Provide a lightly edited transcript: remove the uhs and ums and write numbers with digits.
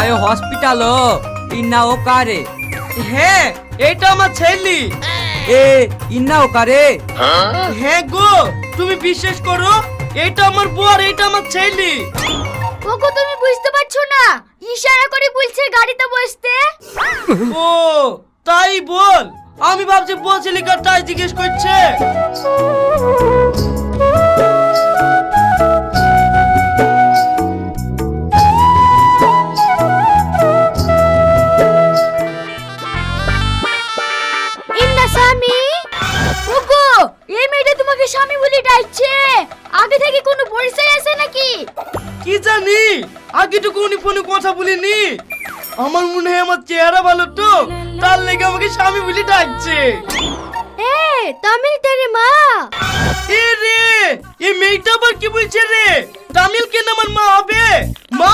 ये हॉस्पिटल हो इन्ना ओ कारे হ্যাঁ এটা আমার ছেলে। ए इन्ना ओ कारे হ্যাঁ গো তুমি বিশ্বাস করো এটা আমার বউ আর এটা আমার ছেলে। ওগো তুমি বুঝতে পারছো না, ইশারা করে বলছে গাড়িতে বসতে। ও তাই বল, আমি ভাবছি বউ ছেলে কাটাই জিজ্ঞেস করছে। ইন্না স্বামী, ওগো এই মেয়েটা তোমাকে স্বামী বলে ডাকছে, আগে থেকে কোনো পরিচয় আছে নাকি? কি জানি, আগে তো কোন ফোনে কথা বলিনি। আমার মনে হয় আমার চেহারা ভালো তো, তার লেগে আমাকে স্বামী বলে ডাকছে। এ তামিল তেরে মা। এ রে, এই মেয়েটা আবার কি বলছে রে? তামিল কেন আমার মা হবে? মা